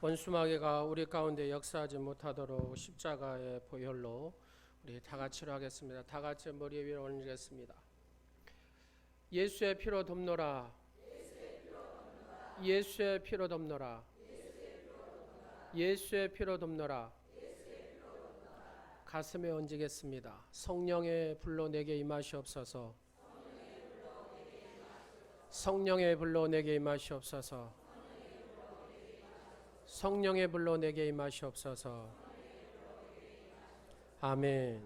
원수마귀가 우리 가운데 역사하지 못하도록 십자가의 보혈로 우리 다 같이로 하겠습니다. 다 같이 머리 위로 올리겠습니다. 예수의 피로 덮노라. 예수의 피로 덮노라. 예수의 피로 덮노라. 가슴에 얹으겠습니다. 성령의 불로 내게 임하시옵소서. 성령의 불로 내게 임하시옵소서. 성령의 불로 내게 임하시옵소서. 아멘.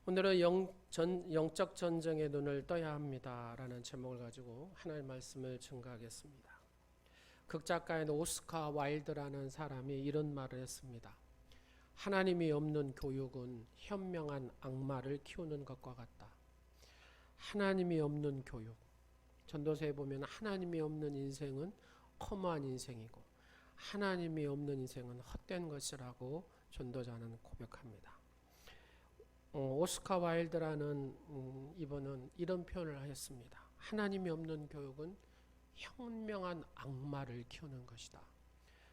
오늘은 영적 전쟁의 눈을 떠야 합니다라는 제목을 가지고 하나님의 말씀을 증거하겠습니다. 극작가인 오스카 와일드라는 사람이 이런 말을 했습니다. 하나님이 없는 교육은 현명한 악마를 키우는 것과 같다. 하나님이 없는 교육. 전도서에 보면 하나님이 없는 인생은 허무한 인생이고 하나님이 없는 인생은 헛된 것이라고 전도자는 고백합니다. 오스카 와일드라는 이분은 이런 표현을 하였습니다. 하나님이 없는 교육은 현명한 악마를 키우는 것이다.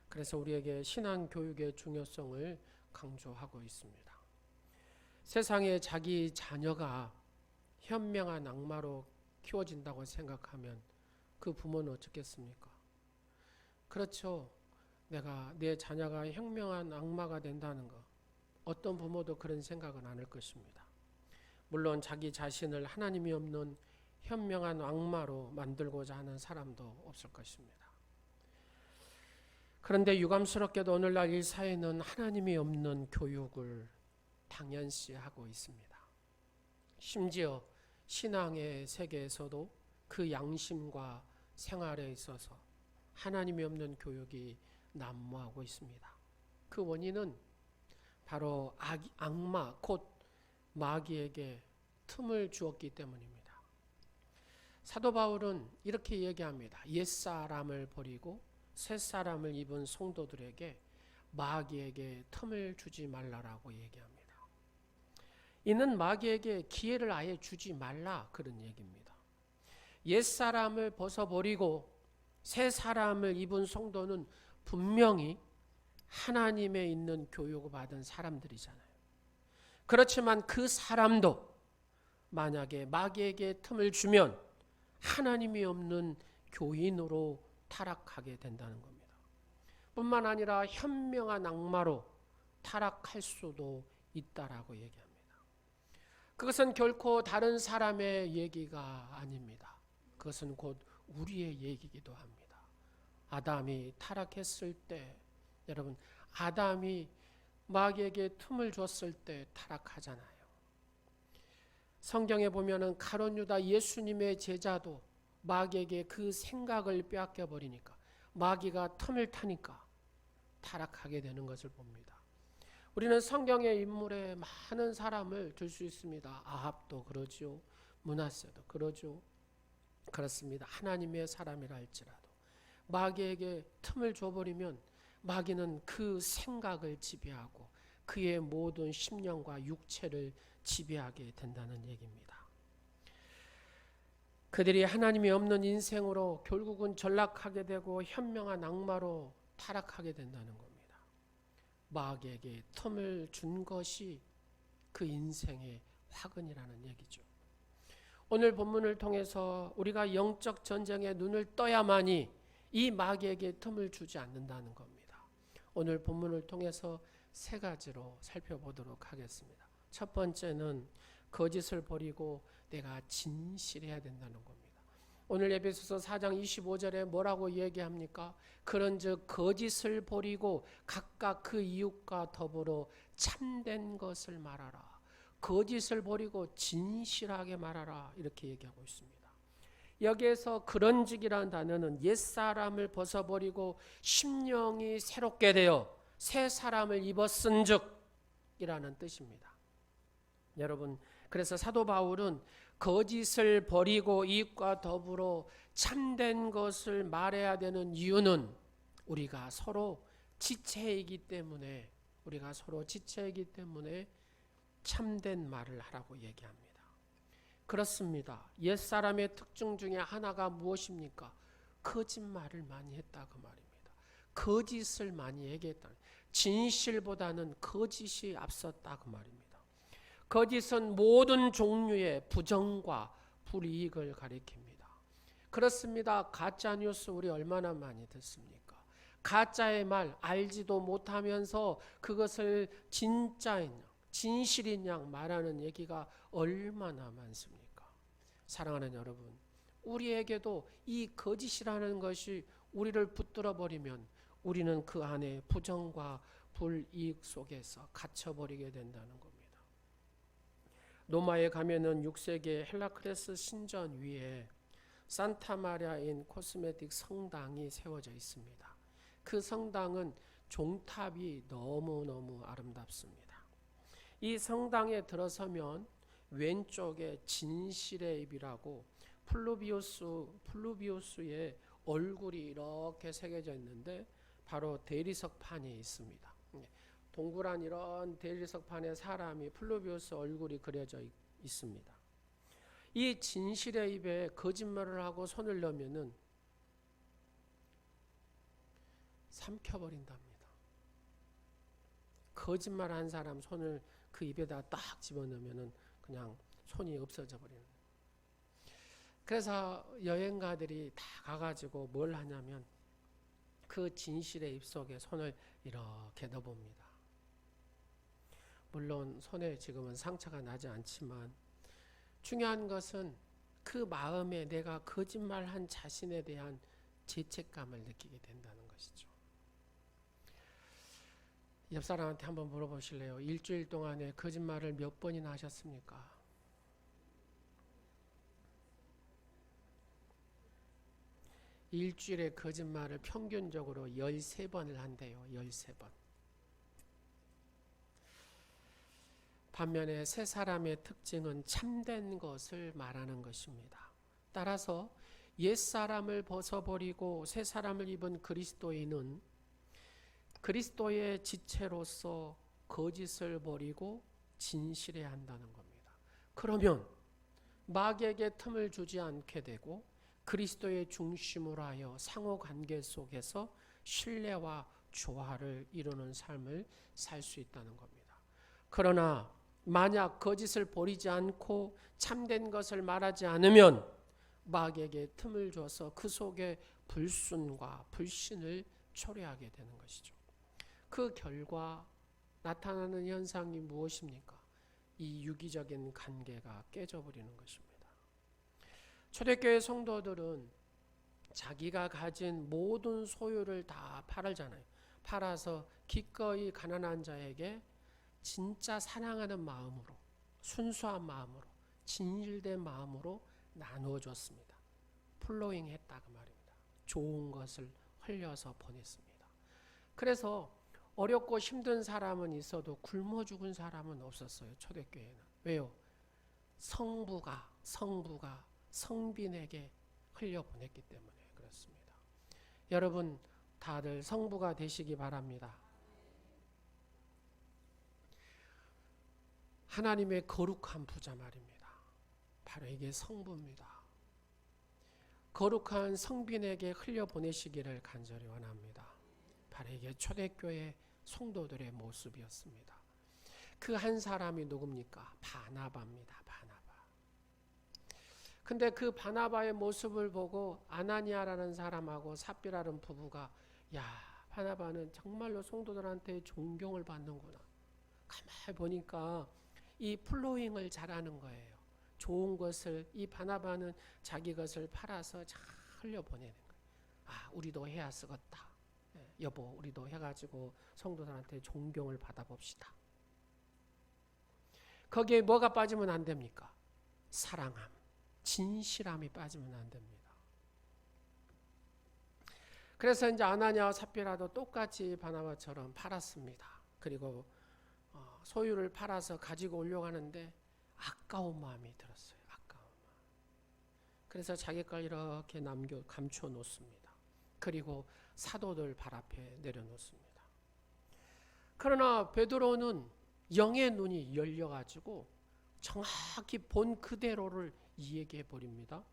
그래서 우리에게 신앙 교육의 중요성을 강조하고 있습니다. 세상에 자기 자녀가 현명한 악마로 키워진다고 생각하면 그 부모는 어쩌겠습니까? 그렇죠. 내 자녀가 현명한 악마가 된다는 것. 어떤 부모도 그런 생각은 안 할 것입니다. 물론 자기 자신을 하나님이 없는 현명한 악마로 만들고자 하는 사람도 없을 것입니다. 그런데 유감스럽게도 오늘날 이 사회는 하나님이 없는 교육을 당연시하고 있습니다. 심지어 신앙의 세계에서도 그 양심과 생활에 있어서 하나님이 없는 교육이 난무하고 있습니다. 그 원인은 바로 악마, 곧 마귀에게 틈을 주었기 때문입니다. 사도 바울은 이렇게 얘기합니다. 옛사람을 버리고 새사람을 입은 성도들에게 마귀에게 틈을 주지 말라라고 얘기합니다. 이는 마귀에게 기회를 아예 주지 말라 그런 얘기입니다. 옛사람을 벗어버리고 새 사람을 입은 성도는 분명히 하나님에 있는 교육을 받은 사람들이잖아요. 그렇지만 그 사람도 만약에 마귀에게 틈을 주면 하나님이 없는 교인으로 타락하게 된다는 겁니다. 뿐만 아니라 현명한 악마로 타락할 수도 있다라고 얘기합니다. 그것은 결코 다른 사람의 얘기가 아닙니다. 그것은 곧 우리의 얘기이기도 합니다. 아담이 타락했을 때, 여러분, 아담이 마귀에게 틈을 줬을 때 타락하잖아요. 성경에 보면은 가룟 유다 예수님의 제자도 마귀에게 그 생각을 빼앗겨 버리니까, 마귀가 틈을 타니까 타락하게 되는 것을 봅니다. 우리는 성경의 인물에 많은 사람을 들 수 있습니다. 아합도 그러죠. 므낫세도 그러죠. 그렇습니다. 하나님의 사람이라 할지라도 마귀에게 틈을 줘버리면 마귀는 그 생각을 지배하고 그의 모든 심령과 육체를 지배하게 된다는 얘기입니다. 그들이 하나님이 없는 인생으로 결국은 전락하게 되고 현명한 악마로 타락하게 된다는 겁니다. 마귀에게 틈을 준 것이 그 인생의 화근이라는 얘기죠. 오늘 본문을 통해서 우리가 영적 전쟁에 눈을 떠야만이 이 마귀에게 틈을 주지 않는다는 겁니다. 오늘 본문을 통해서 세 가지로 살펴보도록 하겠습니다. 첫 번째는 거짓을 버리고 내가 진실해야 된다는 겁니다. 오늘 에베소서 4장 25절에 뭐라고 얘기합니까? 그런즉 거짓을 버리고 각각 그 이웃과 더불어 참된 것을 말하라. 거짓을 버리고 진실하게 말하라 이렇게 얘기하고 있습니다. 여기에서 그런즉이라는 단어는 옛사람을 벗어버리고 심령이 새롭게 되어 새 사람을 입었은즉 이라는 뜻입니다. 여러분, 그래서 사도 바울은 거짓을 버리고 이웃과 더불어 참된 것을 말해야 되는 이유는 우리가 서로 지체이기 때문에 참된 말을 하라고 얘기합니다. 그렇습니다. 옛사람의 특징 중에 하나가 무엇입니까? 거짓말을 많이 했다 그 말입니다. 거짓을 많이 얘기했다. 진실보다는 거짓이 앞섰다 그 말입니다. 거짓은 모든 종류의 부정과 불이익을 가리킵니다. 그렇습니다. 가짜 뉴스 우리 얼마나 많이 듣습니까? 가짜의 말 알지도 못하면서 그것을 진짜인 양, 진실인 양 말하는 얘기가 얼마나 많습니까? 사랑하는 여러분, 우리에게도 이 거짓이라는 것이 우리를 붙들어 버리면 우리는 그 안에 부정과 불이익 속에서 갇혀버리게 된다는 겁니다. 로마에 가면은 6세기 헬라크레스 신전 위에 산타마리아인 코스메틱 성당이 세워져 있습니다. 그 성당은 종탑이 너무너무 아름답습니다. 이 성당에 들어서면 왼쪽에 진실의 입이라고 플루비우스의 얼굴이 이렇게 새겨져 있는데 바로 대리석판이 있습니다. 동그란 이런 대리석판에 사람이 플루비우스 얼굴이 그려져 있습니다. 이 진실의 입에 거짓말을 하고 손을 넣으면은 삼켜버린답니다. 거짓말한 사람 손을 그 입에다 딱 집어넣으면은 그냥 손이 없어져 버리는. 그래서 여행가들이 다 가가지고 뭘 하냐면 그 진실의 입 속에 손을 이렇게 넣어봅니다. 물론 손에 지금은 상처가 나지 않지만 중요한 것은 그 마음에 내가 거짓말한 자신에 대한 죄책감을 느끼게 된다는 것이죠. 옆 사람한테 한번 물어보실래요? 일주일 동안에 거짓말을 몇 번이나 하셨습니까? 일주일에 거짓말을 평균적으로 13번을 한대요. 13번. 반면에 새 사람의 특징은 참된 것을 말하는 것입니다. 따라서 옛사람을 벗어버리고 새 사람을 입은 그리스도인은 그리스도의 지체로서 거짓을 버리고 진실해야 한다는 겁니다. 그러면 마귀에게 틈을 주지 않게 되고 그리스도의 중심으로 하여 상호관계 속에서 신뢰와 조화를 이루는 삶을 살 수 있다는 겁니다. 그러나 만약 거짓을 버리지 않고 참된 것을 말하지 않으면 마귀에게 틈을 줘서 그 속에 불순과 불신을 초래하게 되는 것이죠. 그 결과 나타나는 현상이 무엇입니까? 이 유기적인 관계가 깨져버리는 것입니다. 초대교회 성도들은 자기가 가진 모든 소유를 다 팔잖아요. 팔아서 기꺼이 가난한 자에게 진짜 사랑하는 마음으로, 순수한 마음으로, 진실된 마음으로 나누어줬습니다. 플로잉 했다고 말입니다. 좋은 것을 흘려서 보냈습니다. 그래서 어렵고 힘든 사람은 있어도 굶어 죽은 사람은 없었어요. 초대교회는. 왜요? 성부가 성빈에게 흘려보냈기 때문에 그렇습니다. 여러분 다들 성부가 되시기 바랍니다. 하나님의 거룩한 부자 말입니다. 바로 이게 성부입니다. 거룩한 성빈에게 흘려보내시기를 간절히 원합니다. 바로 이게 초대교회 성도들의 모습이었습니다. 그 한 사람이 누굽니까? 바나바입니다. 바나바. 근데 그 바나바의 모습을 보고 아나니아라는 사람하고 삽비라는 부부가 야, 바나바는 정말로 성도들한테 존경을 받는구나. 가만히 보니까 이 플로잉을 잘하는 거예요. 좋은 것을 이 바나바는 자기 것을 팔아서 잘 흘려보내는 거예요. 아, 우리도 해야 쓰겠다. 여보, 우리도 해가지고 성도들한테 존경을 받아봅시다. 거기에 뭐가 빠지면 안 됩니까? 사랑함, 진실함이 빠지면 안 됩니다. 그래서 이제 아나니아와 삽비라도 똑같이 바나바처럼 팔았습니다. 그리고 소유를 팔아서 가지고 오려고 하는데 아까운 마음이 들었어요. 아까운 마음. 그래서 자기 걸 이렇게 감춰 놓습니다. 그리고 사도들 발 앞에 내려놓습니다. 그러나 베드로는 영의 눈이 열려가지고 정확히 본 그대로를 이야기해 버립니다.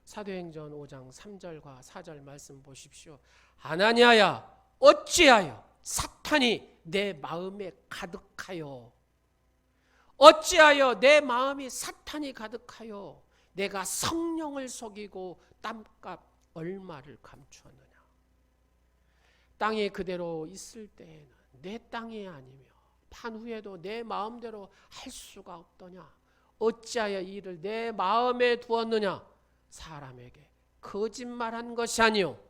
사도행전 5장 3절과 4절 말씀 보십시오. 아나니아야, 어찌하여 사탄이 내 마음에 가득하여, 어찌하여 내 마음이 사탄이 가득하여 내가 성령을 속이고 땅값 얼마를 감추었느냐. 땅이 그대로 있을 때에는 내 땅이 아니며 판후에도 내 마음대로 할 수가 없더냐. 어찌하여 이 일을 내 마음에 두었느냐. 사람에게 거짓말한 것이 아니요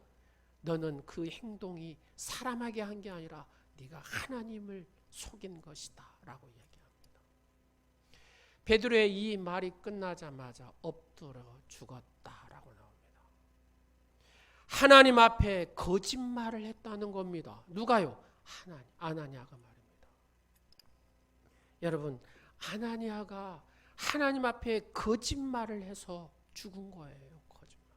너는 그 행동이 사람에게 한 게 아니라 네가 하나님을 속인 것이다 라고 얘기합니다. 베드로의 이 말이 끝나자마자 엎드려 죽었다라고 나옵니다. 하나님 앞에 거짓말을 했다는 겁니다. 누가요? 아나니아가 말입니다. 여러분, 아나니아가 하나님 앞에 거짓말을 해서 죽은 거예요. 거짓말.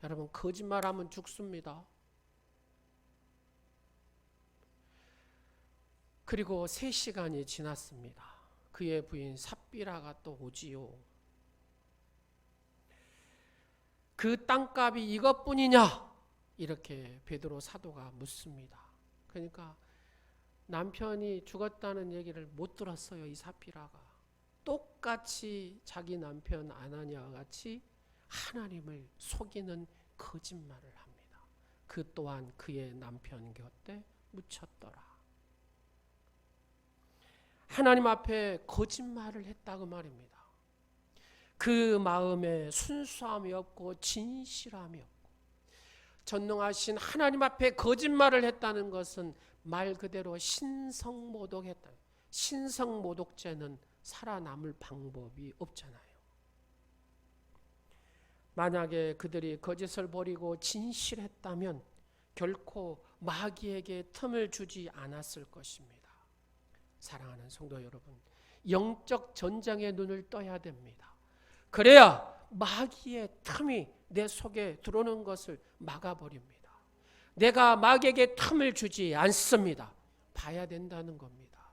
여러분, 거짓말하면 죽습니다. 그리고 3시간이 지났습니다. 그의 부인 삽비라가 또 오지요. 그 땅값이 이것뿐이냐? 이렇게 베드로 사도가 묻습니다. 그러니까 남편이 죽었다는 얘기를 못 들었어요. 이 삽비라가. 똑같이 자기 남편 아나니아와 같이 하나님을 속이는 거짓말을 합니다. 그 또한 그의 남편 곁에 묻혔더라. 하나님 앞에 거짓말을 했다고 말입니다. 그 마음에 순수함이 없고 진실함이 없고 전능하신 하나님 앞에 거짓말을 했다는 것은 말 그대로 신성모독했다. 신성모독죄는 살아남을 방법이 없잖아요. 만약에 그들이 거짓을 버리고 진실했다면 결코 마귀에게 틈을 주지 않았을 것입니다. 사랑하는 성도 여러분, 영적 전쟁의 눈을 떠야 됩니다. 그래야 마귀의 틈이 내 속에 들어오는 것을 막아버립니다. 내가 마귀에게 틈을 주지 않습니다. 봐야 된다는 겁니다.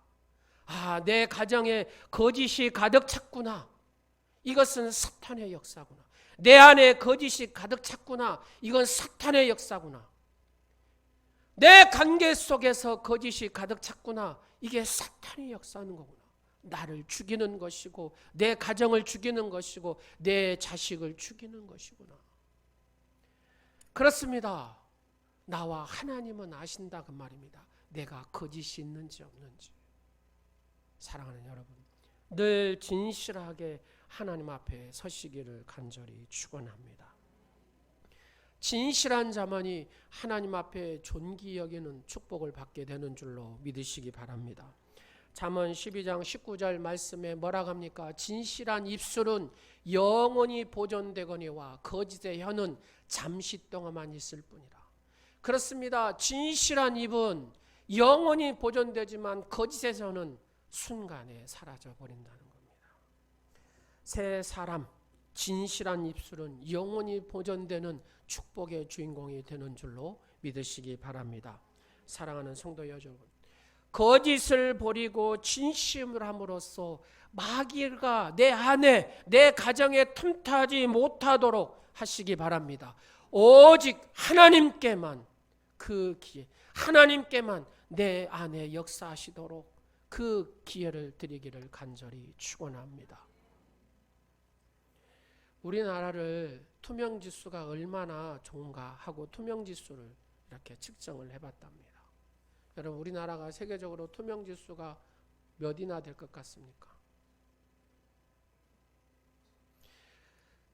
아, 내 가정에 거짓이 가득 찼구나. 이것은 사탄의 역사구나. 내 안에 거짓이 가득 찼구나. 이건 사탄의 역사구나. 내 관계 속에서 거짓이 가득 찼구나. 이게 사탄의 역사하는 거구나. 나를 죽이는 것이고 내 가정을 죽이는 것이고 내 자식을 죽이는 것이구나. 그렇습니다. 나와 하나님은 아신다 그 말입니다. 내가 거짓이 있는지 없는지. 사랑하는 여러분, 늘 진실하게 하나님 앞에 서시기를 간절히 축원합니다. 진실한 자만이 하나님 앞에 존귀 여기는 축복을 받게 되는 줄로 믿으시기 바랍니다. 잠언 12장 19절 말씀에 뭐라고 합니까? 진실한 입술은 영원히 보존되거니와 거짓의 혀는 잠시 동안만 있을 뿐이라. 그렇습니다. 진실한 입은 영원히 보존되지만 거짓의 혀는 순간에 사라져 버린다는 겁니다. 새 사람, 진실한 입술은 영원히 보존되는 축복의 주인공이 되는 줄로 믿으시기 바랍니다. 사랑하는 성도 여러분, 거짓을 버리고 진심을 함으로써 마귀가 내 안에 내 가정에 틈타지 못하도록 하시기 바랍니다. 오직 하나님께만 그 기회, 하나님께만 내 안에 역사하시도록 그 기회를 드리기를 간절히 축원합니다. 우리나라를 투명지수가 얼마나 좋은가 하고 투명지수를 이렇게 측정을 해봤답니다. 여러분, 우리나라가 세계적으로 투명지수가 몇이나 될 것 같습니까?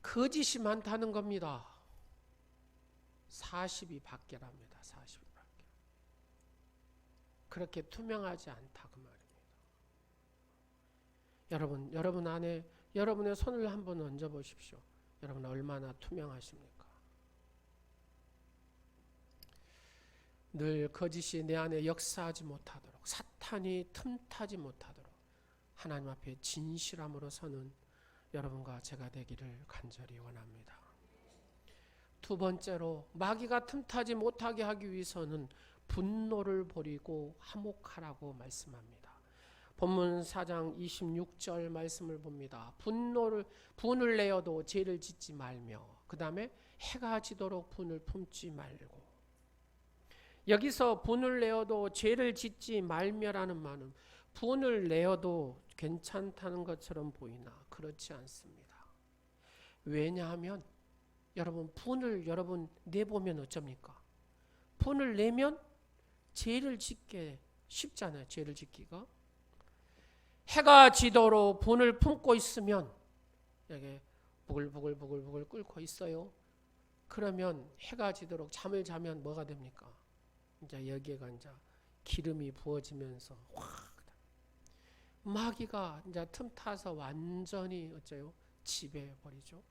거짓이 많다는 겁니다. 40이 밖이랍니다. 40이 밖에. 그렇게 투명하지 않다 그 말입니다. 여러분 안에 여러분의 손을 한번 얹어 보십시오. 여러분 얼마나 투명하십니까? 늘 거짓이 내 안에 역사하지 못하도록, 사탄이 틈타지 못하도록 하나님 앞에 진실함으로 서는 여러분과 제가 되기를 간절히 원합니다. 두 번째로 마귀가 틈타지 못하게 하기 위해서는 분노를 버리고 화목하라고 말씀합니다. 본문 4장 26절 말씀을 봅니다. 분을 내어도 죄를 짓지 말며, 그 다음에 해가 지도록 분을 품지 말고. 여기서 분을 내어도 죄를 짓지 말며라는 말은 분을 내어도 괜찮다는 것처럼 보이나 그렇지 않습니다. 왜냐하면 여러분 분을 내보면 어쩝니까? 분을 내면 죄를 짓게 쉽잖아요. 죄를 짓기가. 해가 지도록 분을 품고 있으면 여기 부글부글 끓고 있어요. 그러면 해가 지도록 잠을 자면 뭐가 됩니까? 이제 여기가 이제 기름이 부어지면서 확 마귀가 이제 틈타서 완전히 어째요? 지배해 버리죠.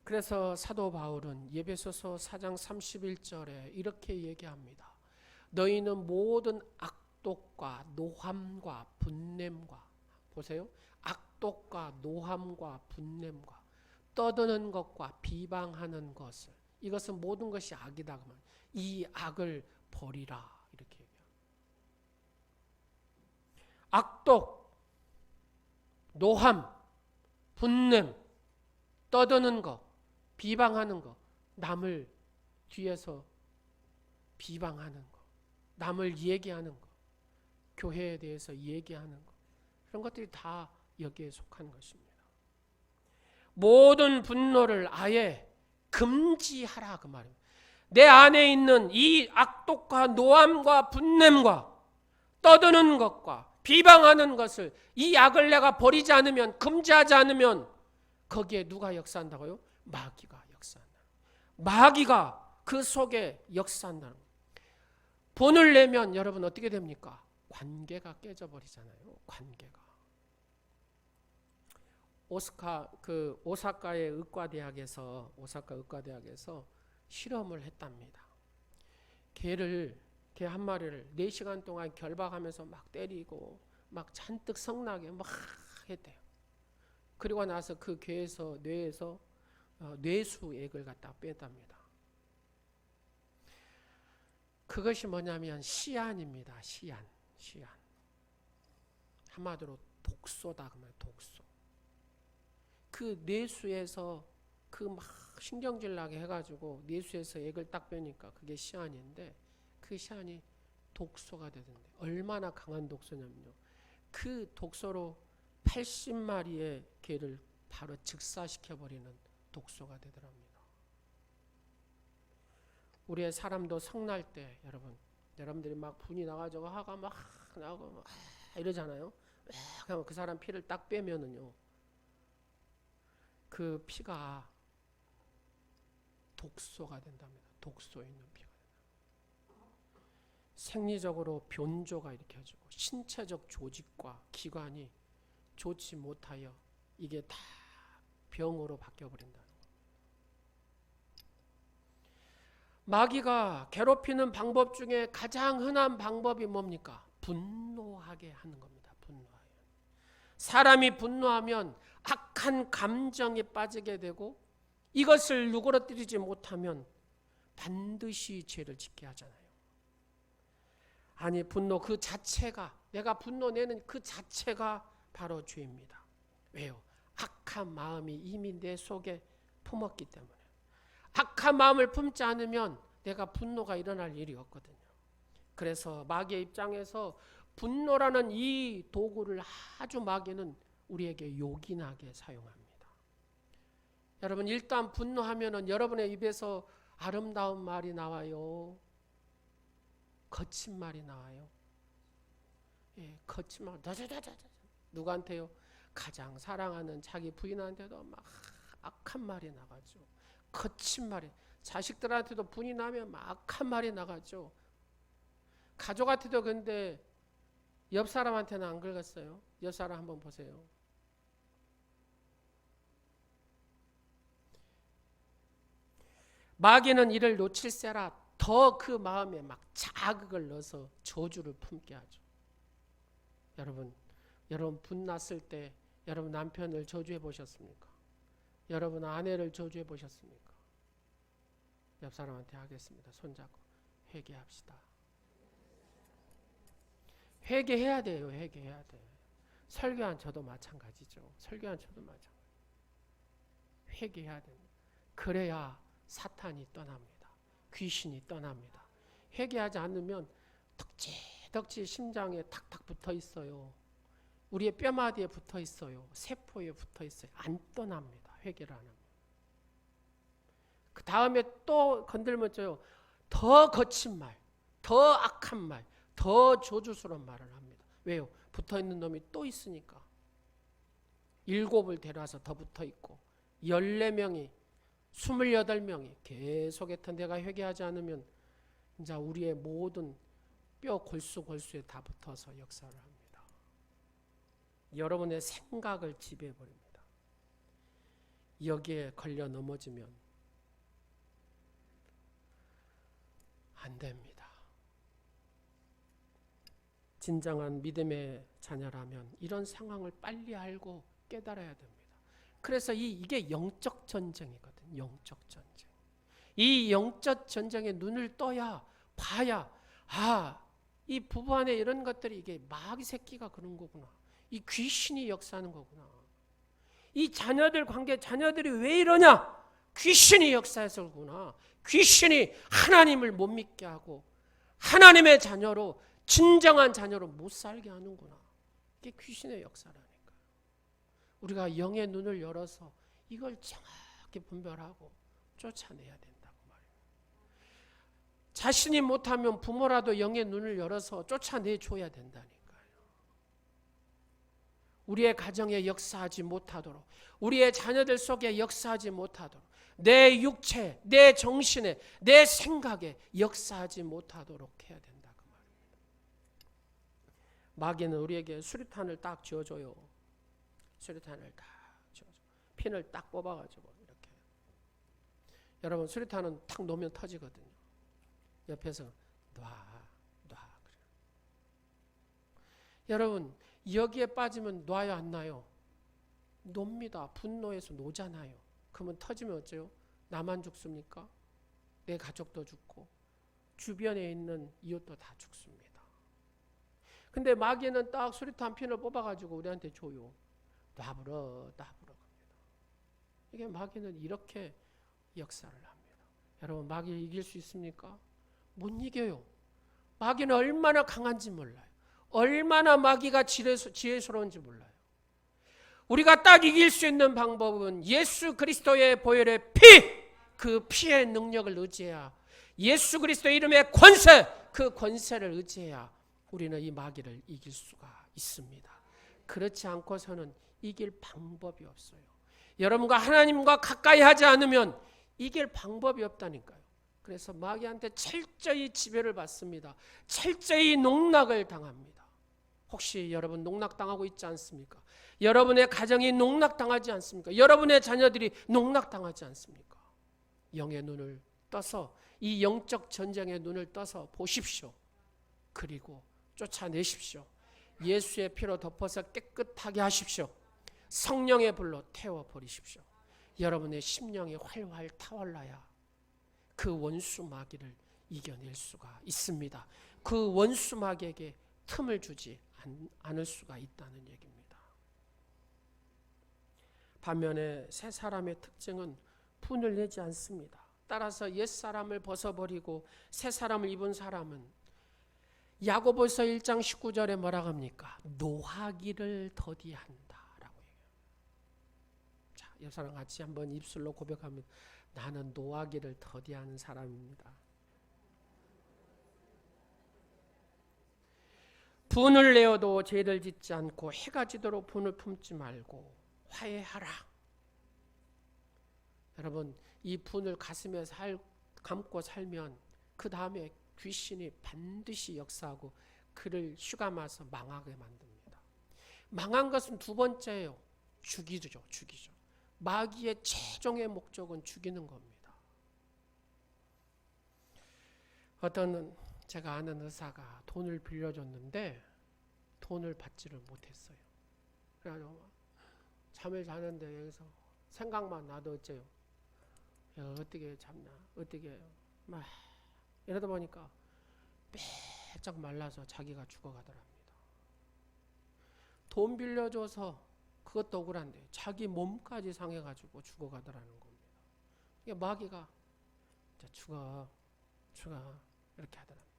그래서 사도 바울은 에베소서 4장 31절에 이렇게 얘기합니다. 너희는 모든 악독과 노함과 분냄과 보세요. 악독과 노함과 분냄과 떠드는 것과 비방하는 것을 이것은 모든 것이 악이다. 이 악을 버리라 이렇게 얘기합니다. 악독, 노함, 분냄, 떠드는 것, 비방하는 것, 남을 뒤에서 비방하는 것, 남을 얘기하는 것, 교회에 대해서 얘기하는 것, 그런 것들이 다 여기에 속한 것입니다. 모든 분노를 아예 금지하라 그 말입니다. 내 안에 있는 이 악독과 노함과 분냄과 떠드는 것과 비방하는 것을 이 악을 내가 버리지 않으면 금지하지 않으면 거기에 누가 역사한다고요? 마귀가 역사한다. 마귀가 그 속에 역사한다는 거예요. 분을 내면 여러분 어떻게 됩니까? 관계가 깨져버리잖아요. 관계가. 오사카의 의과대학에서 실험을 했답니다. 개 한 마리를 4시간 동안 결박하면서 막 때리고 막 잔뜩 성나게 막 했대요. 그리고 나서 그 뇌에서 뇌수액을 갖다 뺐답니다. 그것이 뭐냐면 시안입니다. 시안. 한마디로 독소다 그 말이에요. 독소. 그 뇌수에서 그 막 신경질 나게 해가지고 뇌수에서 액을 딱 빼니까 그게 시안인데 그 시안이 독소가 되던데 얼마나 강한 독소냐면요. 그 독소로 80마리의 개를 바로 즉사시켜버리는 독소가 되더랍니다. 우리의 사람도 성날 때 여러분들이 막 분이 나가지고 화가 막 나고 막 이러잖아요. 그냥 그 사람 피를 딱 빼면은요. 그 피가 독소가 된답니다. 독소 있는 피가 된다. 생리적으로 변조가 일으켜지고 신체적 조직과 기관이 좋지 못하여 이게 다 병으로 바뀌어버린다는 거예요. 마귀가 괴롭히는 방법 중에 가장 흔한 방법이 뭡니까? 분노하게 하는 겁니다. 분노하게. 사람이 분노하면 악한 감정에 빠지게 되고 이것을 누그러뜨리지 못하면 반드시 죄를 짓게 하잖아요. 아니 분노 그 자체가 내가 분노 내는 그 자체가 바로 죄입니다. 왜요? 악한 마음이 이미 내 속에 품었기 때문에. 악한 마음을 품지 않으면 내가 분노가 일어날 일이 없거든요. 그래서 마귀의 입장에서 분노라는 이 도구를 아주 마귀는 우리에게 요긴하게 사용합니다. 여러분 일단 분노하면은 여러분의 입에서 아름다운 말이 나와요. 거친 말이 나와요. 예, 거친 말. 누구한테요? 가장 사랑하는 자기 부인한테도 막 악한 말이 나가죠. 거친 말이. 자식들한테도 분이 나면 막 악한 말이 나가죠. 가족한테도 근데 옆 사람한테는 안 그러겠어요? 옆 사람 한번 보세요. 마귀는 이를 놓칠세라 더 그 마음에 막 자극을 넣어서 저주를 품게 하죠. 여러분 분났을 때 여러분 남편을 저주해 보셨습니까? 여러분 아내를 저주해 보셨습니까? 옆 사람한테 하겠습니다. 손잡고 회개합시다. 회개해야 돼요. 회개해야 돼. 설교한 저도 마찬가지죠. 회개해야 됩니다. 그래야 사탄이 떠납니다. 귀신이 떠납니다. 회개하지 않으면 덕지덕지 심장에 탁탁 붙어 있어요. 우리의 뼈마디에 붙어 있어요. 세포에 붙어 있어요. 안 떠납니다. 회개를 안 하면. 그 다음에 또 건들면 더 거친 말, 더 악한 말, 더 저주스러운 말을 합니다. 왜요? 붙어 있는 놈이 또 있으니까. 7을 데려와서 더 붙어 있고 14명이 28명이 계속해서 내가 회개하지 않으면 이제 우리의 모든 뼈 골수에 다 붙어서 역사를 합니다. 여러분의 생각을 지배해 버립니다. 여기에 걸려 넘어지면 안 됩니다. 진정한 믿음의 자녀라면 이런 상황을 빨리 알고 깨달아야 됩니다. 그래서 이게 영적 전쟁이거든요. 영적 전쟁. 이 영적 전쟁에 눈을 떠야 봐야 이 부부 안에 이런 것들이 이게 마귀 새끼가 그런 거구나. 이 귀신이 역사하는 거구나. 이 자녀들 관계 자녀들이 왜 이러냐? 귀신이 역사해서 그러구나. 귀신이 하나님을 못 믿게 하고 하나님의 자녀로 진정한 자녀로 못 살게 하는구나. 이게 귀신의 역사라니까. 우리가 영의 눈을 열어서 이걸 정확히 분별하고 쫓아내야 된다고 말이에요. 자신이 못하면 부모라도 영의 눈을 열어서 쫓아내줘야 된다니까요. 우리의 가정에 역사하지 못하도록, 우리의 자녀들 속에 역사하지 못하도록, 내 육체, 내 정신에, 내 생각에 역사하지 못하도록 해야 된다고 말입니다. 마귀는 우리에게 수류탄을 딱 쥐어줘요. 수류탄을 딱 쥐어줘. 핀을 딱 뽑아가지고 이렇게. 여러분 수류탄은 탁 놓으면 터지거든요. 옆에서 놔 그래요. 여러분 여기에 빠지면 놔요 안 놔요? 놉니다. 분노해서 놓잖아요. 그러면 터지면 어째요? 나만 죽습니까? 내 가족도 죽고 주변에 있는 이웃도 다 죽습니다. 근데 마귀는 딱 수류탄 핀을 뽑아가지고 우리한테 줘요. 놔버려 갑니다. 이게 마귀는 이렇게 역사를 합니다. 여러분 마귀를 이길 수 있습니까? 못 이겨요. 마귀는 얼마나 강한지 몰라요. 얼마나 마귀가 지혜스러운지 몰라요. 우리가 딱 이길 수 있는 방법은 예수 그리스도의 보혈의 피, 그 피의 능력을 의지해야, 예수 그리스도의 이름의 권세, 그 권세를 의지해야 우리는 이 마귀를 이길 수가 있습니다. 그렇지 않고서는 이길 방법이 없어요. 여러분과 하나님과 가까이 하지 않으면 이길 방법이 없다니까요. 그래서 마귀한테 철저히 지배를 받습니다. 철저히 농락을 당합니다. 혹시 여러분 농락당하고 있지 않습니까? 여러분의 가정이 농락당하지 않습니까? 여러분의 자녀들이 농락당하지 않습니까? 영의 눈을 떠서 이 영적 전쟁의 눈을 떠서 보십시오. 그리고 쫓아내십시오. 예수의 피로 덮어서 깨끗하게 하십시오. 성령의 불로 태워버리십시오. 여러분의 심령이 활활 타올라야 그 원수 마귀를 이겨낼 수가 있습니다. 그 원수 마귀에게 틈을 주지 않을 수가 있다는 얘기입니다. 반면에 새 사람의 특징은 분을 내지 않습니다. 따라서 옛사람을 벗어버리고 새 사람을 입은 사람은 야고보서 1장 19절에 뭐라고 합니까? 노하기를 더디한다라고 얘기해요. 자, 옆 사람 같이 한번 입술로 고백하면 나는 노하기를 더디하는 사람입니다. 분을 내어도 죄를 짓지 않고 해가 지도록 분을 품지 말고 화해하라. 여러분 이 분을 가슴에 감고 살면 그 다음에 귀신이 반드시 역사하고 그를 휘감아서 망하게 만듭니다. 망한 것은 두 번째예요. 죽이죠. 마귀의 최종의 목적은 죽이는 겁니다. 어떤 제가 아는 의사가 돈을 빌려줬는데 돈을 받지를 못했어요. 그래가지고 잠을 자는데 여기서 생각만 나도 어째요? 야, 어떻게 잡나? 어떻게 막 이러다 보니까 빼짝 말라서 자기가 죽어가더랍니다. 돈 빌려줘서 그것도 억울한데 자기 몸까지 상해가지고 죽어가더라는 겁니다. 이게 마귀가 죽어 이렇게 하더랍니다.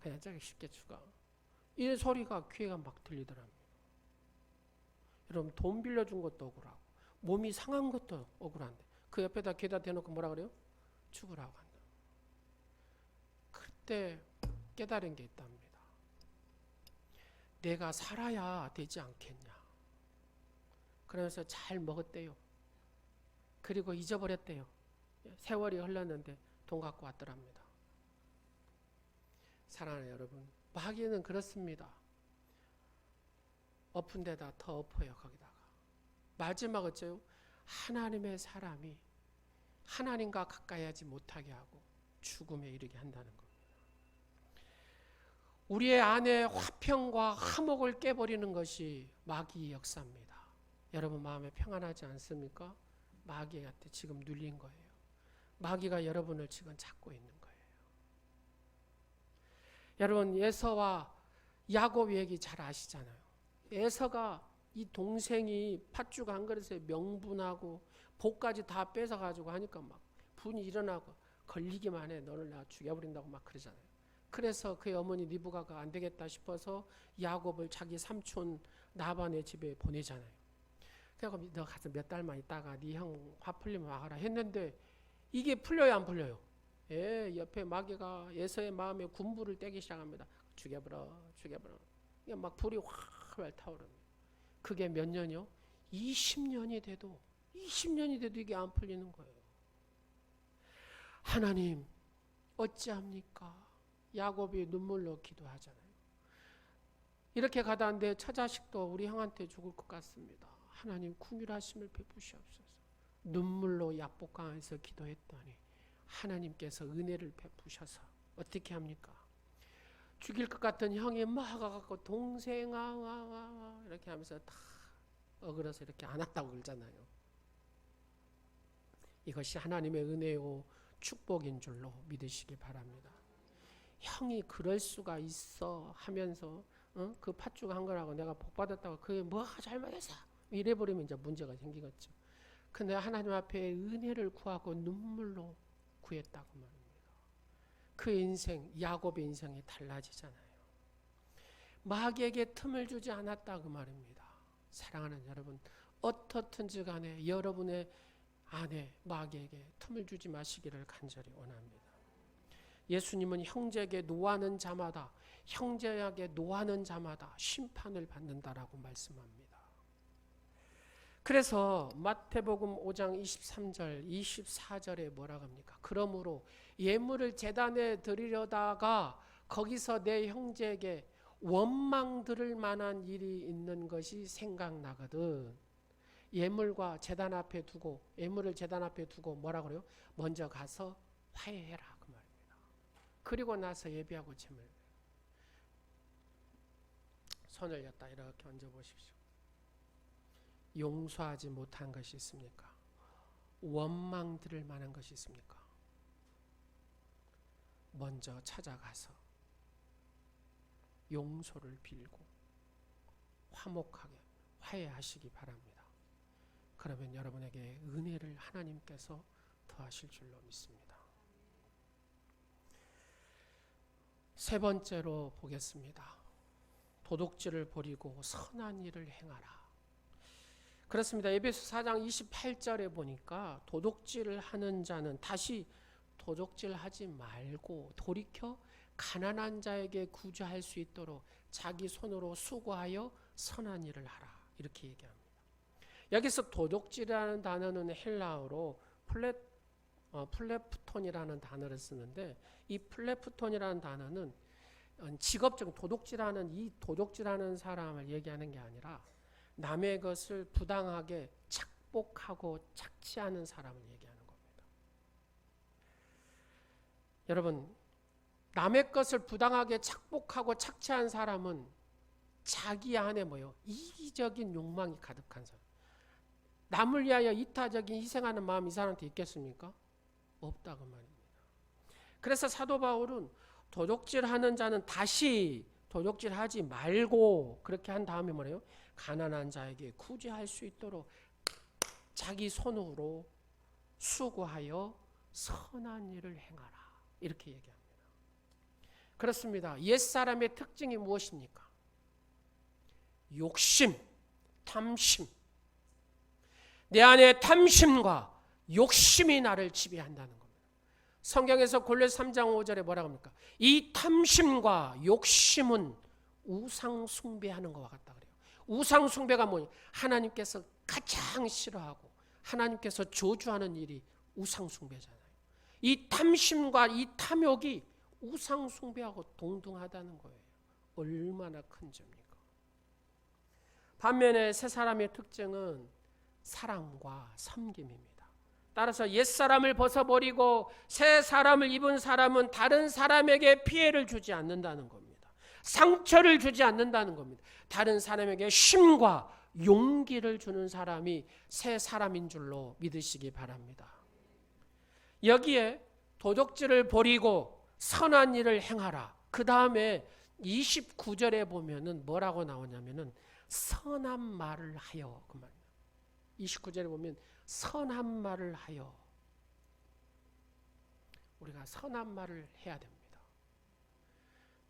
그냥 저기 쉽게 죽어. 이 소리가 귀에가 막 들리더랍니다. 여러분 돈 빌려준 것도 억울하고 몸이 상한 것도 억울한데 그 옆에다 귀에다 대놓고 뭐라 그래요? 죽으라고 한다. 그때 깨달은 게 있답니다. 내가 살아야 되지 않겠냐. 그러면서 잘 먹었대요. 그리고 잊어버렸대요. 세월이 흘렀는데 돈 갖고 왔더랍니다. 사랑하는 여러분, 마귀는 그렇습니다. 엎은 데다 더 엎어요. 거기다가 마지막 어째요? 하나님의 사람이 하나님과 가까이 하지 못하게 하고 죽음에 이르게 한다는 겁니다. 우리의 안에 화평과 화목을 깨버리는 것이 마귀의 역사입니다. 여러분 마음에 평안하지 않습니까? 마귀한테 지금 눌린 거예요. 마귀가 여러분을 지금 잡고 있는 거예요. 여러분 에서와 야곱 얘기 잘 아시잖아요. 에서가 이 동생이 팥죽 한 그릇에 명분하고 복까지 다 뺏어가지고 하니까 막 분이 일어나고 걸리기만 해. 너를 내가 죽여버린다고 막 그러잖아요. 그래서 그의 어머니 리브가가 안 되겠다 싶어서 야곱을 자기 삼촌 라반의 집에 보내잖아요. 그래서 너 가서 몇 달만 있다가 네 형 화 풀리면 와라 했는데 이게 풀려요 안 풀려요? 예, 옆에 마귀가 에서의 마음에 군부를 떼기 시작합니다. 죽여버려. 이게 막 불이 활활 타오릅니다. 그게 몇 년이요? 20년이 돼도 이게 안 풀리는 거예요. 하나님 어찌합니까? 야곱이 눈물로 기도하잖아요. 이렇게 가다는데 처자식도 우리 형한테 죽을 것 같습니다. 하나님 긍휼하심을 베푸시옵소서. 눈물로 약복강에서 기도했더니 하나님께서 은혜를 베푸셔서 어떻게 합니까? 죽일 것 같은 형이 막 와갖고 동생아 이렇게 하면서 다 어그러서 이렇게 안았다고 그러잖아요. 이것이 하나님의 은혜요 축복인 줄로 믿으시기 바랍니다. 형이 그럴 수가 있어 하면서 그 팥죽 한 거라고 내가 복 받았다고 그게 뭐가 잘못했어 이래버리면 이제 문제가 생기겠죠. 근데 하나님 앞에 은혜를 구하고 눈물로 구했다고 말입니다. 그 인생 야곱의 인생이 달라지잖아요. 마귀에게 틈을 주지 않았다고 말입니다. 사랑하는 여러분 어떻든지 간에 여러분의 안에 마귀에게 틈을 주지 마시기를 간절히 원합니다. 예수님은 형제에게 노하는 자마다 형제에게 노하는 자마다 심판을 받는다라고 말씀합니다. 그래서 마태복음 5장 23절 24절에 뭐라고 합니까? 그러므로 예물을 제단에 드리려다가 거기서 내 형제에게 원망 들을 만한 일이 있는 것이 생각나거든. 예물을 제단 앞에 두고 뭐라 그래요? 먼저 가서 화해해라 그 말입니다. 그리고 나서 예배하고 제물. 손을 였다 이렇게 얹어 보십시오. 용서하지 못한 것이 있습니까? 원망 들을 만한 것이 있습니까? 먼저 찾아가서 용서를 빌고 화목하게 화해하시기 바랍니다. 그러면 여러분에게 은혜를 하나님께서 더하실 줄로 믿습니다. 세 번째로 보겠습니다. 도둑질을 버리고 선한 일을 행하라. 그렇습니다. 에베소 4장 28절에 보니까 도둑질을 하는 자는 다시 도둑질하지 말고 돌이켜 가난한 자에게 구제할 수 있도록 자기 손으로 수고하여 선한 일을 하라. 이렇게 얘기합니다. 여기서 도둑질이라는 단어는 헬라어로 플레프톤이라는 단어를 쓰는데 이 플레프톤이라는 단어는 직업적 도둑질하는 사람을 얘기하는 게 아니라 남의 것을 부당하게 착복하고 착취하는 사람을 얘기하는 겁니다. 여러분, 남의 것을 부당하게 착복하고 착취한 사람은 자기 안에 이기적인 욕망이 가득한 사람. 남을 위하여 이타적인 희생하는 마음이 이 사람한테 있겠습니까? 없다고 말입니다. 그래서 사도 바울은 도둑질하는 자는 다시 도둑질하지 말고 그렇게 한 다음에 뭐래요? 가난한 자에게 구제할 수 있도록 자기 손으로 수고하여 선한 일을 행하라. 이렇게 얘기합니다. 그렇습니다. 옛사람의 특징이 무엇입니까? 욕심, 탐심. 내 안에 탐심과 욕심이 나를 지배한다는 겁니다. 성경에서 골로새 3장 5절에 뭐라고 합니까? 이 탐심과 욕심은 우상 숭배하는 것과 같다 그래요. 우상 숭배가 뭐냐? 하나님께서 가장 싫어하고 하나님께서 저주하는 일이 우상 숭배잖아요. 이 탐심과 이 탐욕이 우상 숭배하고 동등하다는 거예요. 얼마나 큰 점입니까? 반면에 새 사람의 특징은 사랑과 섬김입니다. 따라서 옛사람을 벗어버리고 새 사람을 입은 사람은 다른 사람에게 피해를 주지 않는다는 겁니다. 상처를 주지 않는다는 겁니다. 다른 사람에게 쉼과 용기를 주는 사람이 새 사람인 줄로 믿으시기 바랍니다. 여기에 도적질을 버리고 선한 일을 행하라. 그 다음에 29절에 보면은 뭐라고 나오냐면은 선한 말을 하여, 그 말. 29절에 보면 선한 말을 하여. 우리가 선한 말을 해야 됩니다.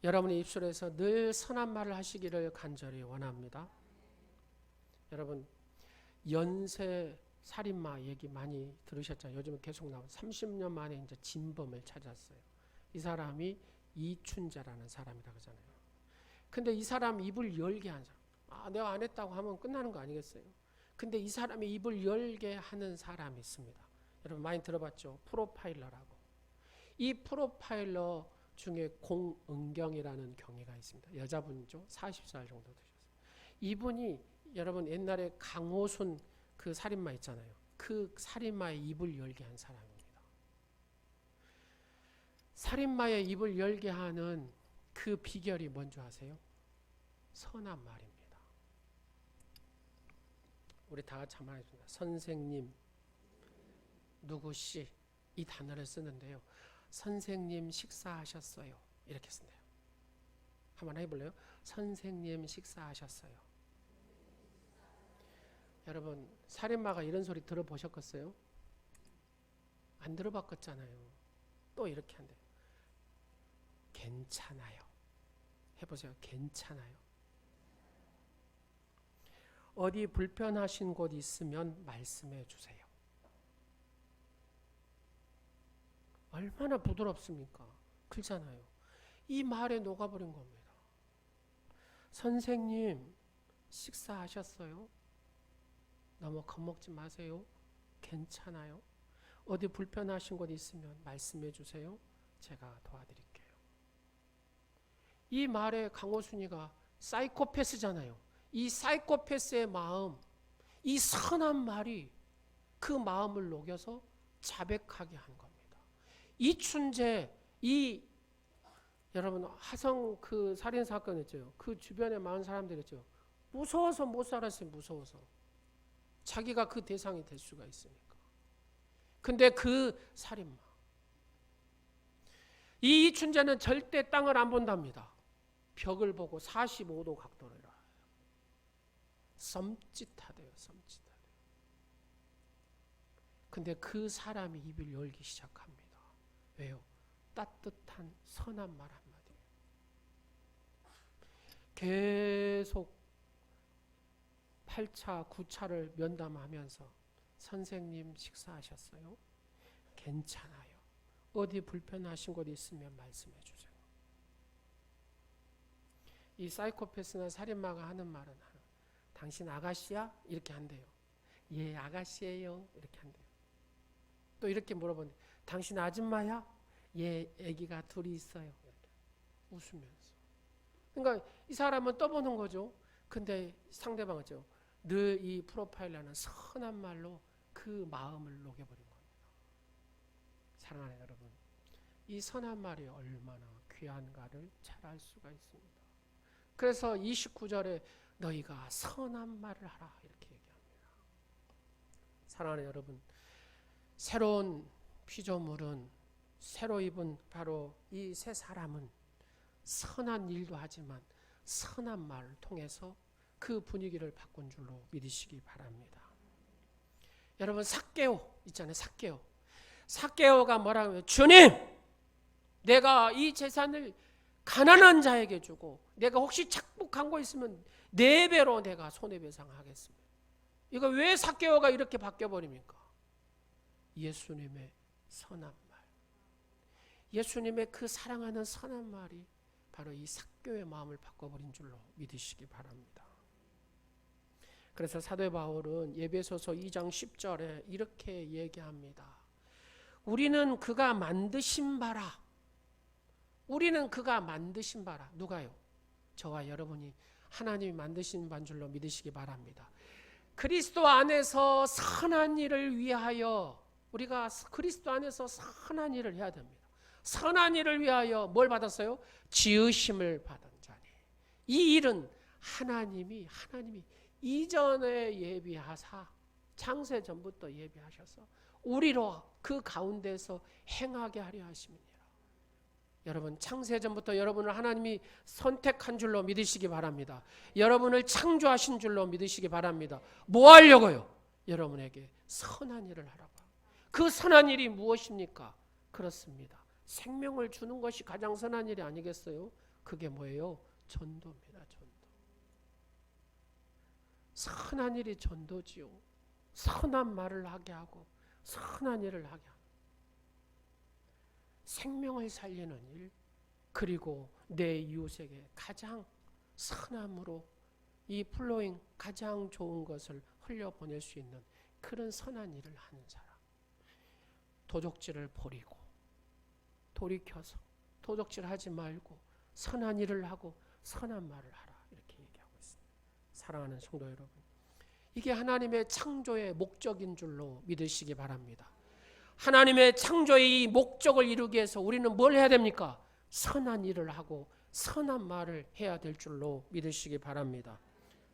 여러분의 입술에서 늘 선한 말을 하시기를 간절히 원합니다. 여러분, 연쇄 살인마 얘기 많이 들으셨잖아요. 요즘은 계속 나오고 30년 만에 이제 진범을 찾았어요. 이 사람이 이춘재라는 사람이라고 하잖아요. 근데 이 사람 입을 열게 한 사람. 내가 안 했다고 하면 끝나는 거 아니겠어요? 근데 이 사람이 입을 열게 하는 사람이 있습니다. 여러분 많이 들어봤죠? 프로파일러라고. 이 프로파일러 중에 공은경이라는 경위가 있습니다. 여자분이죠. 40살 정도 되셨어요. 이분이 여러분 옛날에 강호순 그 살인마 있잖아요. 그 살인마의 입을 열게 한 사람입니다. 살인마의 입을 열게 하는 그 비결이 뭔지 아세요? 선한 말입니다. 우리 다 같이 한번 하겠습니다. 선생님, 누구씨, 이 단어를 쓰는데요. 선생님 식사하셨어요. 이렇게 쓴대요. 한번 해볼래요? 선생님 식사하셨어요. 여러분, 살인마가 이런 소리 들어보셨겠어요? 안 들어봤겠잖아요. 또 이렇게 한대요. 괜찮아요. 해보세요. 괜찮아요. 어디 불편하신 곳 있으면 말씀해 주세요. 얼마나 부드럽습니까? 그렇잖아요. 이 말에 녹아버린 겁니다. 선생님, 식사하셨어요? 너무 겁먹지 마세요. 괜찮아요. 어디 불편하신 곳 있으면 말씀해 주세요. 제가 도와드릴게요. 이 말에 강호순이가 사이코패스잖아요. 이 사이코패스의 마음, 이 선한 말이 그 마음을 녹여서 자백하게 한 겁니다. 이춘재, 여러분 하성 그 살인 사건 있죠. 그 주변에 많은 사람들이 있죠. 무서워서 못 살았어요. 무서워서. 자기가 그 대상이 될 수가 있으니까. 근데 그 살인마, 이 이춘재는 절대 땅을 안 본답니다. 벽을 보고 45도 각도로 일어나요. 섬찟하대요. 섬찟하대요. 근데 그 사람이 입을 열기 시작합니다. 왜요? 따뜻한 선한 말 한마디. 계속 8차, 9차를 면담하면서 선생님 식사하셨어요? 괜찮아요. 어디 불편하신 곳 있으면 말씀해 주세요. 이 사이코패스나 살인마가 하는 말은 당신 아가씨야? 이렇게 한대요. 예, 아가씨예요. 이렇게 한대요. 또 이렇게 물어보는데 당신 아줌마야? 예, 아기가 둘이 있어요. 이렇게 웃으면서. 그러니까 이 사람은 떠보는 거죠. 근데 상대방은요. 늘 이 프로파일러는 선한 말로 그 마음을 녹여버린 겁니다. 사랑하는 여러분, 이 선한 말이 얼마나 귀한가를 잘 알 수가 있습니다. 그래서 29절에 너희가 선한 말을 하라 이렇게 얘기합니다. 사랑하는 여러분, 새로운 피조물은 새로 입은 바로 이 새 사람은 선한 일도 하지만 선한 말을 통해서 그 분위기를 바꾼 줄로 믿으시기 바랍니다. 여러분 삭개오 있잖아요. 삭개오가 뭐라고 해요? 주님, 내가 이 재산을 가난한 자에게 주고 내가 혹시 착복한 거 있으면 4배로 내가 손해배상하겠습니다. 이거 왜 삭개오가 이렇게 바뀌어버립니까? 예수님의 선한 말, 예수님의 그 사랑하는 선한 말이 바로 이 삭개오의 마음을 바꿔버린 줄로 믿으시기 바랍니다. 그래서 사도 바울은 에베소서 2장 10절에 이렇게 얘기합니다. 우리는 그가 만드신 바라. 우리는 그가 만드신 바라. 누가요? 저와 여러분이 하나님이 만드신 반 줄로 믿으시기 바랍니다. 그리스도 안에서 선한 일을 위하여 우리가 그리스도 안에서 선한 일을 해야 됩니다. 선한 일을 위하여 뭘 받았어요? 지으심을 받은 자니. 이 일은 하나님이 이전에 예비하사 창세 전부터 예비하셔서 우리로 그 가운데서 행하게 하려 하심이니라. 여러분, 창세 전부터 여러분을 하나님이 선택한 줄로 믿으시기 바랍니다. 여러분을 창조하신 줄로 믿으시기 바랍니다. 뭐 하려고요? 여러분에게 선한 일을 하라고. 그 선한 일이 무엇입니까? 그렇습니다. 생명을 주는 것이 가장 선한 일이 아니겠어요? 그게 뭐예요? 전도입니다. 전도. 선한 일이 전도지요. 선한 말을 하게 하고 선한 일을 하게 하고 생명을 살리는 일, 그리고 내 이웃에게 가장 선함으로 이 플로잉 가장 좋은 것을 흘려보낼 수 있는 그런 선한 일을 하는 사람. 도적질을 버리고 돌이켜서 도적질하지 말고 선한 일을 하고 선한 말을 하라, 이렇게 얘기하고 있습니다. 사랑하는 성도 여러분, 이게 하나님의 창조의 목적인 줄로 믿으시기 바랍니다. 하나님의 창조의 이 목적을 이루기 위해서 우리는 뭘 해야 됩니까? 선한 일을 하고 선한 말을 해야 될 줄로 믿으시기 바랍니다.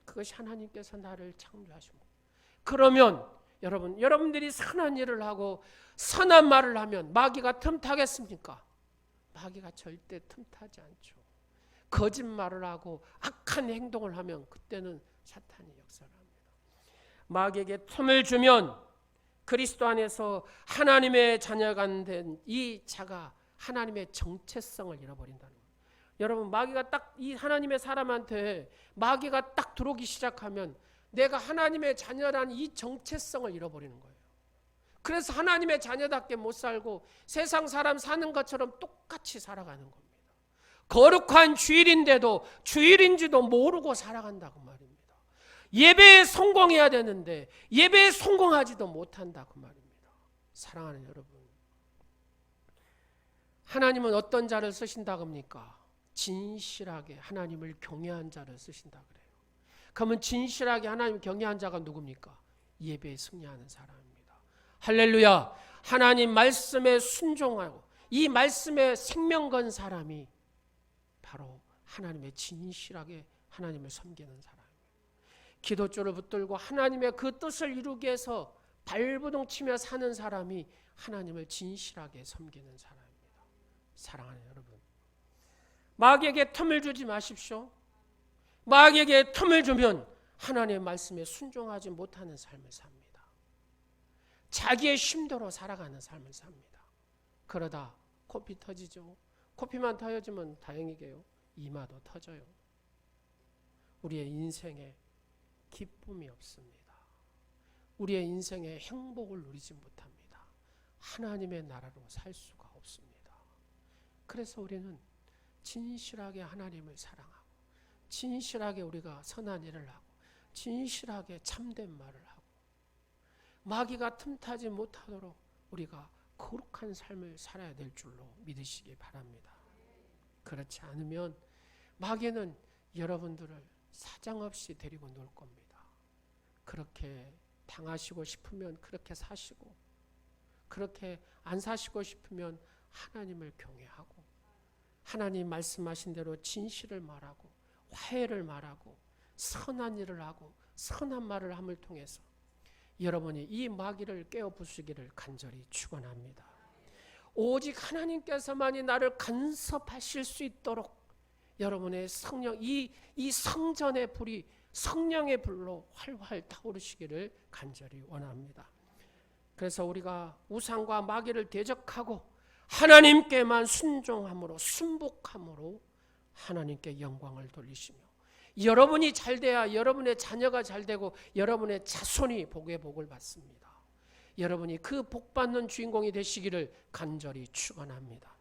그것이 하나님께서 나를 창조하신 것. 그러면 여러분들이 선한 일을 하고 선한 말을 하면 마귀가 틈타겠습니까? 마귀가 절대 틈타지 않죠. 거짓말을 하고 악한 행동을 하면 그때는 사탄이 역사를 합니다. 마귀에게 틈을 주면 그리스도 안에서 하나님의 자녀가 된 이 자가 하나님의 정체성을 잃어버린다는 거예요. 여러분, 마귀가 딱 이 하나님의 사람한테 마귀가 딱 들어오기 시작하면 내가 하나님의 자녀라는 이 정체성을 잃어버리는 거예요. 그래서 하나님의 자녀답게 못 살고 세상 사람 사는 것처럼 똑같이 살아가는 겁니다. 거룩한 주일인데도 주일인지도 모르고 살아간다고 말입니다. 예배에 성공해야 되는데 예배에 성공하지도 못한다고 말입니다. 사랑하는 여러분, 하나님은 어떤 자를 쓰신다고 합니까? 진실하게 하나님을 경외한 자를 쓰신다 그래요. 그러면 진실하게 하나님을 경외한 자가 누굽니까? 예배에 승리하는 사람입니다. 할렐루야. 하나님 말씀에 순종하고 이 말씀에 생명 건 사람이 바로 하나님의 진실하게 하나님을 섬기는 사람입니다. 기도줄을 붙들고 하나님의 그 뜻을 이루기 위해서 발버둥 치며 사는 사람이 하나님을 진실하게 섬기는 사람입니다. 사랑하는 여러분, 마귀에게 틈을 주지 마십시오. 마귀에게 틈을 주면 하나님의 말씀에 순종하지 못하는 삶을 삽니다. 자기의 힘대로 살아가는 삶을 삽니다. 그러다 코피 터지죠. 코피만 터지면 다행이게요, 이마도 터져요. 우리의 인생에 기쁨이 없습니다. 우리의 인생에 행복을 누리지 못합니다. 하나님의 나라로 살 수가 없습니다. 그래서 우리는 진실하게 하나님을 사랑하고 진실하게 우리가 선한 일을 하고 진실하게 참된 말을 하고 마귀가 틈타지 못하도록 우리가 거룩한 삶을 살아야 될 줄로 믿으시기 바랍니다. 그렇지 않으면 마귀는 여러분들을 사정없이 데리고 놀 겁니다. 그렇게 당하시고 싶으면 그렇게 사시고, 그렇게 안 사시고 싶으면 하나님을 경외하고 하나님 말씀하신 대로 진실을 말하고 화해를 말하고 선한 일을 하고 선한 말을 함을 통해서 여러분이 이 마귀를 깨어 부수기를 간절히 축원합니다. 오직 하나님께서만이 나를 간섭하실 수 있도록 여러분의 성령, 이 성전의 불이 성령의 불로 활활 타오르시기를 간절히 원합니다. 그래서 우리가 우상과 마귀를 대적하고 하나님께만 순종함으로 순복함으로 하나님께 영광을 돌리시며 여러분이 잘 돼야 여러분의 자녀가 잘 되고 여러분의 자손이 복의 복을 받습니다. 여러분이 그 복 받는 주인공이 되시기를 간절히 축원합니다.